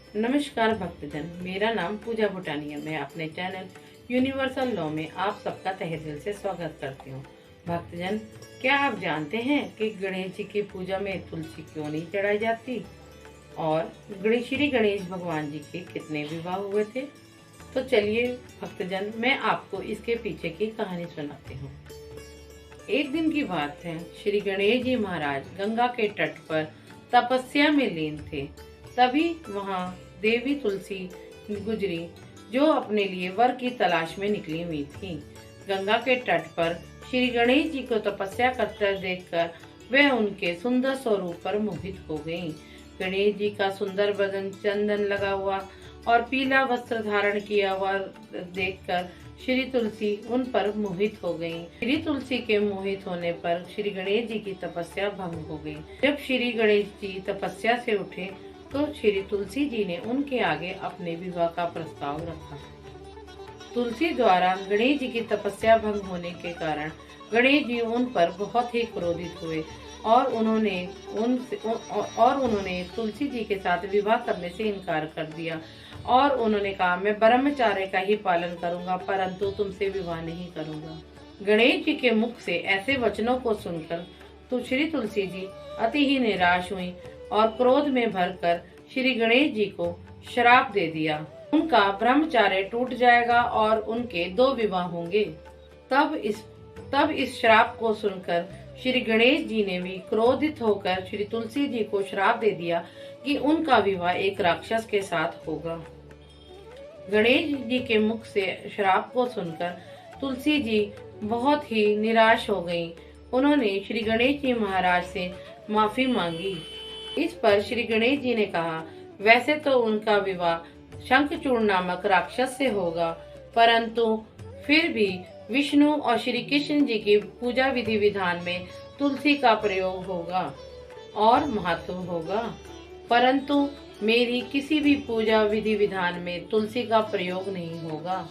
नमस्कार भक्तजन, मेरा नाम पूजा भूटानी है। मैं अपने चैनल यूनिवर्सल लॉ में आप सबका तहे दिल से स्वागत करती हूँ। भक्तजन, क्या आप जानते हैं कि गणेश जी की पूजा में तुलसी क्यों नहीं चढ़ाई जाती और श्री गणेश भगवान जी के कितने विवाह हुए थे? तो चलिए भक्तजन, मैं आपको इसके पीछे की कहानी सुनाती हूँ। एक दिन की बात है, श्री गणेश जी महाराज गंगा के तट पर तपस्या में लीन थे। तभी वहाँ देवी तुलसी गुजरी, जो अपने लिए वर की तलाश में निकली हुई थी। गंगा के तट पर श्री गणेश जी को तपस्या करते देखकर वे उनके सुंदर स्वरूप पर मोहित हो गईं। गणेश जी का सुंदर बदन, चंदन लगा हुआ और पीला वस्त्र धारण किया हुआ देखकर श्री तुलसी उन पर मोहित हो गईं। श्री तुलसी के मोहित होने पर श्री गणेश जी की तपस्या भंग हो गई। जब श्री गणेश जी तपस्या से उठे तो श्री तुलसी जी ने उनके आगे अपने विवाह का प्रस्ताव रखा। तुलसी द्वारा गणेश जी की तपस्या भंग होने के कारण गणेश जी उन पर बहुत ही क्रोधित हुए और उन्होंने तुलसी जी के साथ विवाह करने से इनकार कर दिया और उन्होंने कहा, मैं ब्रह्मचर्य का ही पालन करूंगा, परंतु तुमसे विवाह नहीं करूंगा। गणेश जी के मुख से ऐसे वचनों को सुनकर तो श्री तुलसी जी अति ही निराश हुई और क्रोध में भरकर श्री गणेश जी को श्राप दे दिया। उनका ब्रह्मचर्य टूट जाएगा और उनके 2 विवाह होंगे। तब इस श्राप को सुनकर श्री गणेश जी ने भी क्रोधित होकर श्री तुलसी जी को श्राप दे दिया कि उनका विवाह एक राक्षस के साथ होगा। गणेश जी के मुख से श्राप को सुनकर तुलसी जी बहुत ही निराश हो गईं। उन्होंने श्री गणेश जी महाराज से माफी मांगी। इस पर श्री गणेश जी ने कहा, वैसे तो उनका विवाह शंखचूड़ नामक राक्षस से होगा, परंतु फिर भी विष्णु और श्री कृष्ण जी की पूजा विधि विधान में तुलसी का प्रयोग होगा और महत्व होगा, परंतु मेरी किसी भी पूजा विधि विधान में तुलसी का प्रयोग नहीं होगा।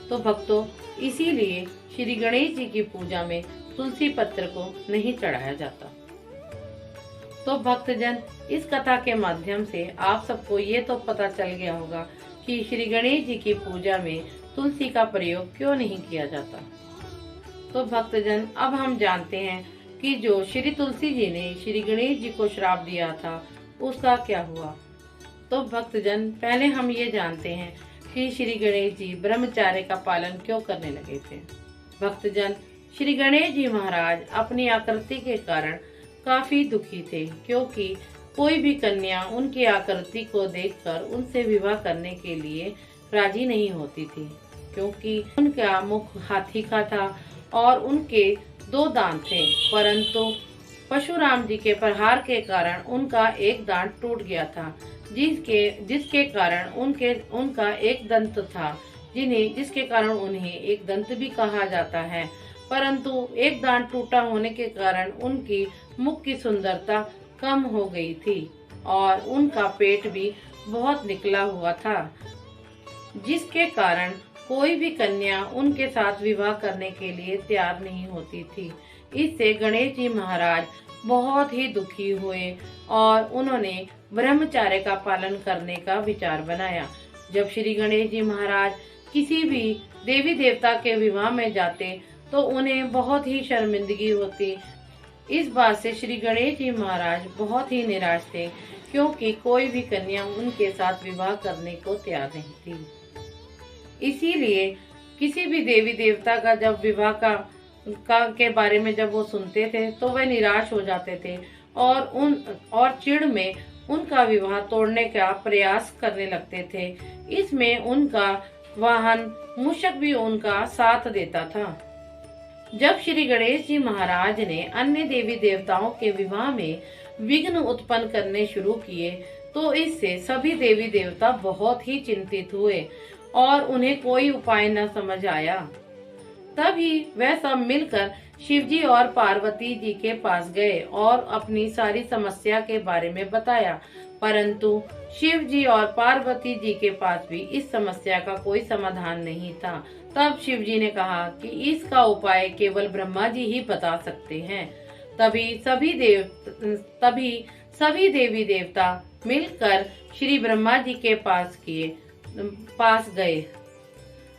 तो भक्तों, इसीलिए श्री गणेश जी की पूजा में तुलसी पत्र को नहीं चढ़ाया जाता। तो भक्तजन, इस कथा के माध्यम से आप सबको ये तो पता चल गया होगा कि श्री गणेश जी की पूजा में तुलसी का प्रयोग क्यों नहीं किया जाता। तो भक्तजन, अब हम जानते हैं कि जो श्री तुलसी जी ने श्री गणेश जी को श्राप दिया था उसका क्या हुआ। तो भक्तजन, पहले हम ये जानते हैं कि श्री गणेश जी ब्रह्मचर्य का पालन क्यों करने लगे थे। भक्तजन, श्री गणेश जी महाराज अपनी आकृति के कारण काफी दुखी थे, क्योंकि कोई भी कन्या उनकी आकृति को देखकर उनसे विवाह करने के लिए राजी नहीं होती थी, क्योंकि उनका मुख हाथी का था और उनके 2 दांत थे, परंतु परशुराम जी के प्रहार के कारण उनका एक दांत टूट गया था, जिसके कारण उनका एक दंत था, जिसके कारण उन्हें एक दंत भी कहा जाता है। परंतु एक दांत टूटा होने के कारण उनकी मुख की सुंदरता कम हो गई थी और उनका पेट भी बहुत निकला हुआ था, जिसके कारण कोई भी कन्या उनके साथ विवाह करने के लिए तैयार नहीं होती थी। इससे गणेश जी महाराज बहुत ही दुखी हुए और उन्होंने ब्रह्मचर्य का पालन करने का विचार बनाया। जब श्री गणेश जी महाराज किसी भी देवी देवता के विवाह में जाते तो उन्हें बहुत ही शर्मिंदगी होती। इस बात से श्री गणेश जी महाराज बहुत ही निराश थे, क्योंकि कोई भी कन्या उनके साथ विवाह करने को तैयार नहीं थी। इसीलिए किसी भी देवी देवता का जब विवाह के बारे में जब वो सुनते थे तो वे निराश हो जाते थे और चिढ़ में उनका विवाह तोड़ने का प्रयास करने लगते थे। इसमें उनका वाहन मूषक भी उनका साथ देता था। जब श्री गणेश जी महाराज ने अन्य देवी देवताओं के विवाह में विघ्न उत्पन्न करने शुरू किए तो इससे सभी देवी देवता बहुत ही चिंतित हुए और उन्हें कोई उपाय न समझ आया। तभी वह सब मिलकर शिव जी और पार्वती जी के पास गए और अपनी सारी समस्या के बारे में बताया, परंतु शिव जी और पार्वती जी के पास भी इस समस्या का कोई समाधान नहीं था। तब शिव जी ने कहा कि इसका उपाय केवल ब्रह्मा जी ही बता सकते हैं। तभी सभी देवी देवता मिलकर श्री ब्रह्मा जी के पास गए।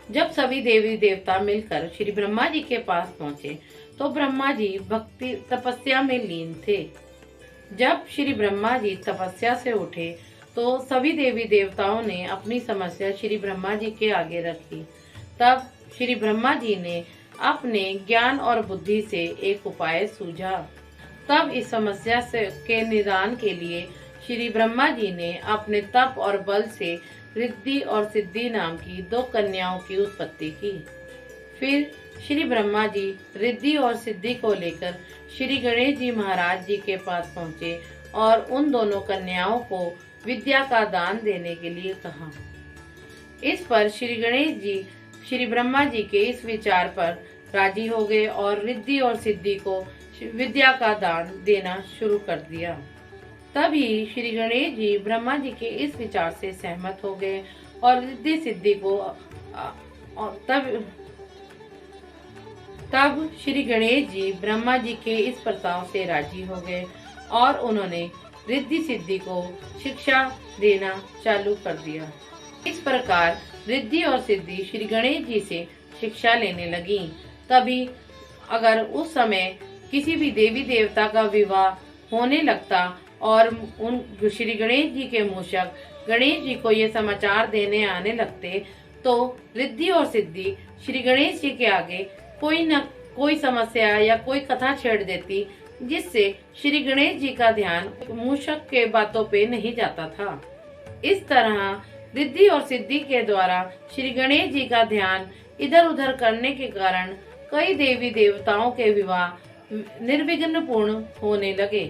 जब सभी देवी देवता मिलकर श्री ब्रह्मा जी के पास पहुंचे तो ब्रह्मा जी भक्ति तपस्या में लीन थे। जब श्री ब्रह्मा जी तपस्या से उठे तो सभी देवी देवताओं ने अपनी समस्या श्री ब्रह्मा जी के आगे रखी। तब श्री ब्रह्मा जी ने अपने ज्ञान और बुद्धि से एक उपाय सूझा। तब इस समस्या के निदान के लिए श्री ब्रह्मा जी ने अपने तप और बल से रिद्धि और सिद्धि नाम की 2 कन्याओं की उत्पत्ति की। फिर श्री ब्रह्मा जी रिद्धि और सिद्धि को लेकर श्री गणेश जी महाराज जी के पास पहुँचे और उन दोनों कन्याओं को विद्या का दान देने के लिए कहा। इस पर श्री गणेश जी श्री ब्रह्मा जी के इस विचार पर राजी हो गए और रिद्धि और सिद्धि को विद्या का दान देना शुरू कर दिया। तभी श्री गणेश जी ब्रह्मा जी के इस विचार से सहमत हो गए और रिद्धि सिद्धि को तब श्री गणेश जी ब्रह्मा जी के इस प्रस्ताव से राजी हो गए और उन्होंने रिद्धि सिद्धि को शिक्षा देना चालू कर दिया। इस प्रकार रिद्धि और सिद्धि श्री गणेश जी से शिक्षा लेने लगी। तभी अगर उस समय किसी भी देवी देवता का विवाह होने लगता और उन श्री गणेश जी के मूषक गणेश जी को ये समाचार देने आने लगते तो रिद्धि और सिद्धि श्री गणेश जी के आगे कोई न कोई समस्या या कोई कथा छेड़ देती, जिससे श्री गणेश जी का ध्यान मूषक के बातों पे नहीं जाता था। इस तरह रिद्धि और सिद्धि के द्वारा श्री गणेश जी का ध्यान इधर उधर करने के कारण कई देवी देवताओं के विवाह निर्विघ्न पूर्ण होने लगे।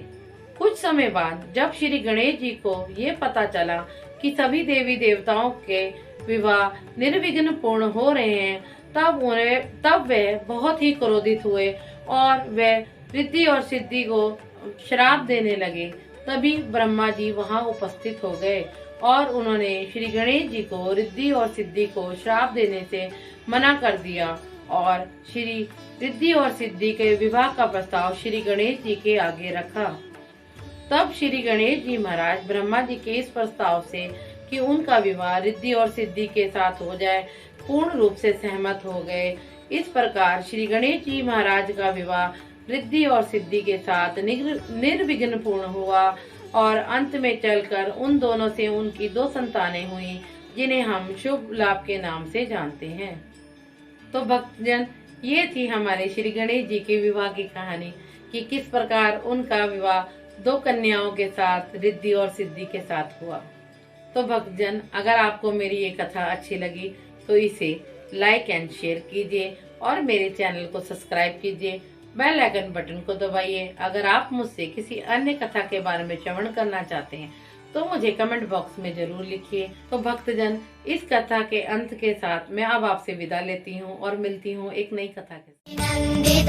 कुछ समय बाद जब श्री गणेश जी को ये पता चला कि सभी देवी देवताओं के विवाह निर्विघ्न पूर्ण हो रहे हैं, तब वे बहुत ही क्रोधित हुए और वे रिद्धि और सिद्धि को श्राप देने लगे। तभी ब्रह्मा जी वहां उपस्थित हो गए और उन्होंने श्री गणेश जी को रिद्धि और सिद्धि को श्राप देने से मना कर दिया और श्री रिद्धि और सिद्धि के विवाह का प्रस्ताव श्री गणेश जी के आगे रखा। तब श्री गणेश जी महाराज ब्रह्मा जी के इस प्रस्ताव से कि उनका विवाह रिद्धि और सिद्धि के साथ हो जाए पूर्ण रूप से सहमत हो गए। इस प्रकार श्री गणेश जी महाराज का विवाह रिद्धि और सिद्धि के साथ निर्विघ्न पूर्ण हुआ और अंत में चलकर उन दोनों से उनकी 2 संतानें हुई, जिन्हें हम शुभ लाभ के नाम से जानते हैं। तो भक्तजन, ये थी हमारे श्री गणेश जी के विवाह की कहानी कि किस प्रकार उनका विवाह 2 कन्याओं के साथ रिद्धि और सिद्धि के साथ हुआ। तो भक्तजन, अगर आपको मेरी ये कथा अच्छी लगी तो इसे लाइक एंड शेयर कीजिए और मेरे चैनल को सब्सक्राइब कीजिए, बेल आइकन बटन को दबाइए। अगर आप मुझसे किसी अन्य कथा के बारे में श्रवण करना चाहते हैं तो मुझे कमेंट बॉक्स में जरूर लिखिए। तो भक्तजन, इस कथा के अंत के साथ मैं अब आपसे विदा लेती हूँ और मिलती हूँ एक नई कथा के साथ।